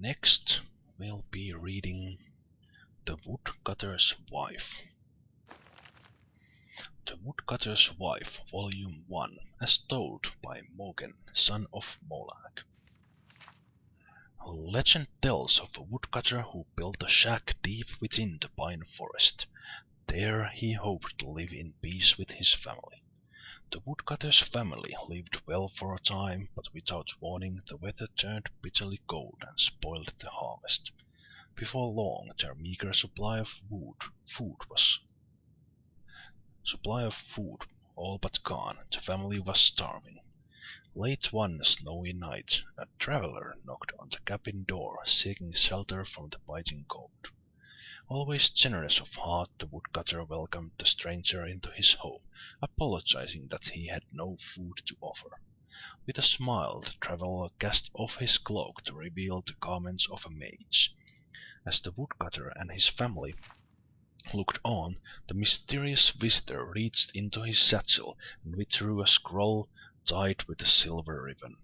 Next, we'll be reading The Woodcutter's Wife. The Woodcutter's Wife, Volume 1, as told by Morgan, son of Molag. Legend tells of a woodcutter who built a shack deep within the pine forest. There he hoped to live in peace with his family. The woodcutter's family lived well for a time, but without warning the weather turned bitterly cold and spoiled the harvest. Before long their meager supply of food all but gone. The family was starving. Late one snowy night, a traveler knocked on the cabin door, seeking shelter from the biting cold. Always generous of heart, the woodcutter welcomed the stranger into his home, apologizing that he had no food to offer. With a smile, the traveler cast off his cloak to reveal the garments of a mage. As the woodcutter and his family looked on, the mysterious visitor reached into his satchel and withdrew a scroll tied with a silver ribbon.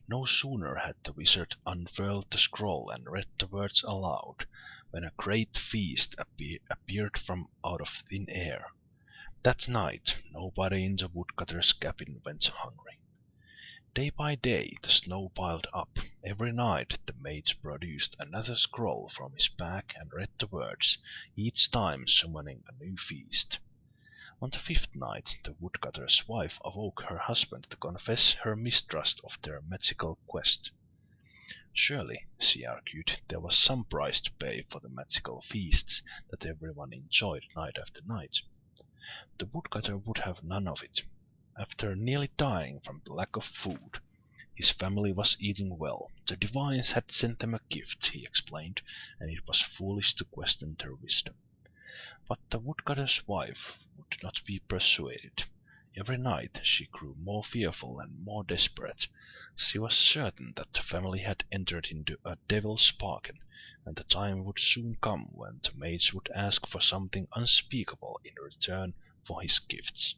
No sooner had the wizard unfurled the scroll and read the words aloud, when a great feast appeared from out of thin air. That night nobody in the woodcutter's cabin went hungry. Day by day the snow piled up. Every night the mage produced another scroll from his pack and read the words, each time summoning a new feast. On the fifth night the woodcutter's wife awoke her husband to confess her mistrust of their magical quest. Surely, she argued, there was some price to pay for the magical feasts that everyone enjoyed night after night. The woodcutter would have none of it. After nearly dying from the lack of food, his family was eating well. The divines had sent them a gift, he explained, and it was foolish to question their wisdom. But the woodcutter's wife would not be persuaded. Every night she grew more fearful and more desperate. She was certain that the family had entered into a devil's bargain, and the time would soon come when the mage would ask for something unspeakable in return for his gifts.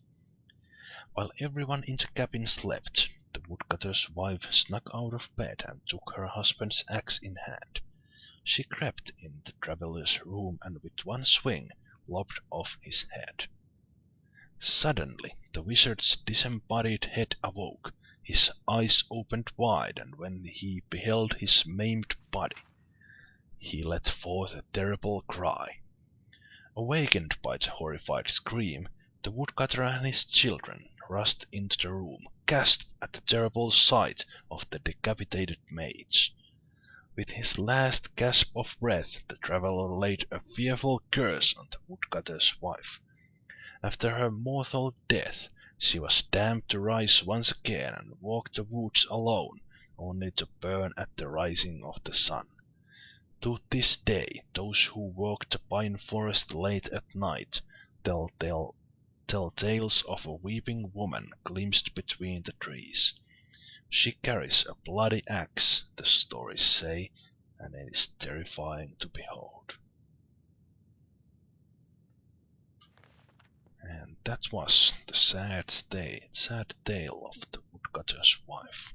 While everyone in the cabin slept, the woodcutter's wife snuck out of bed and took her husband's axe in hand. She crept in the traveller's room and with one swing lopped off his head. Suddenly the wizard's disembodied head awoke. His eyes opened wide, and when he beheld his maimed body, he let forth a terrible cry. Awakened by the horrified scream, the woodcutter and his children rushed into the room, gasped at the terrible sight of the decapitated mage. With his last gasp of breath, the traveler laid a fearful curse on the woodcutter's wife. After her mortal death, she was damned to rise once again and walk the woods alone, only to burn at the rising of the sun. To this day, those who walk the pine forest late at night tell tales of a weeping woman glimpsed between the trees. She carries a bloody axe, the stories say, and it is terrifying to behold. And that was the sad tale of the woodcutter's wife.